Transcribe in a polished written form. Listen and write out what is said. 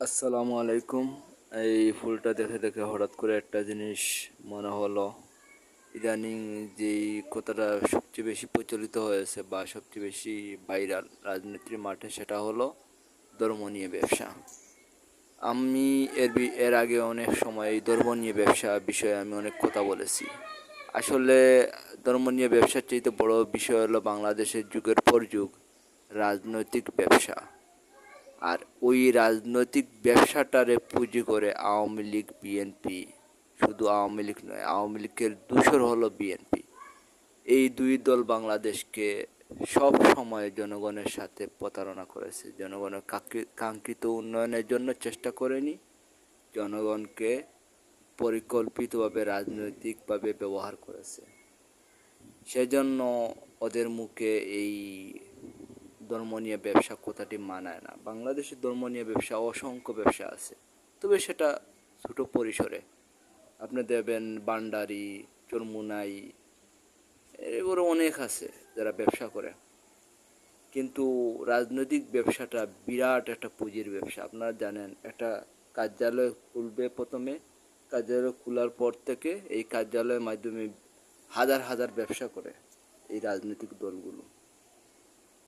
আসসালামু আলাইকুম। এই ফুলটা দেখে দেখে হঠাৎ করে একটা জিনিস মনে হলো। ইদানিং যেই কথাটা সবচেয়ে বেশি প্রচলিত হয়েছে বা সবচেয়ে বেশি ভাইরাল রাজনীতির মাঠে, সেটা হলো ধর্ম নিয়ে ব্যবসা। আমি এর আগে অনেক সময় এই ধর্ম নিয়ে ব্যবসা বিষয়ে আমি অনেক কথা বলেছি। আসলে ধর্ম নিয়ে ব্যবসার চাইতে বড় বিষয় হলো বাংলাদেশের যুগের পর যুগ রাজনৈতিক ব্যবসা। আর ওই রাজনৈতিক ব্যবসাটারে পুঁজি করে আওয়ামী লীগ, বিএনপি, শুধু আওয়ামী লীগ নয়, আওয়ামী লীগের দূষর হলো বিএনপি। এই দুই দল বাংলাদেশকে সব সময় জনগণের সাথে প্রতারণা করেছে। জনগণের কাঙ্ক্ষিত উন্নয়নের জন্য চেষ্টা করেনি, জনগণকে পরিকল্পিতভাবে রাজনৈতিকভাবে ব্যবহার করেছে। সেজন্য ওদের মুখে এই ধর্ম নিয়ে ব্যবসা কথাটি মানায় না। বাংলাদেশে ধর্ম নিয়ে ব্যবসা, অসংখ্য ব্যবসা আছে, তবে সেটা ছোট পরিসরে। আপনি দেবেন বান্ডারি, চরমুনাই, এগুলো অনেক আছে যারা ব্যবসা করে। কিন্তু রাজনৈতিক ব্যবসাটা বিরাট একটা পুঁজির ব্যবসা। আপনারা জানেন, একটা কার্যালয় খুলবে প্রথমে, কার্যালয় খোলার পর থেকে এই কার্যালয়ের মাধ্যমে হাজার হাজার ব্যবসা করে এই রাজনৈতিক দলগুলো।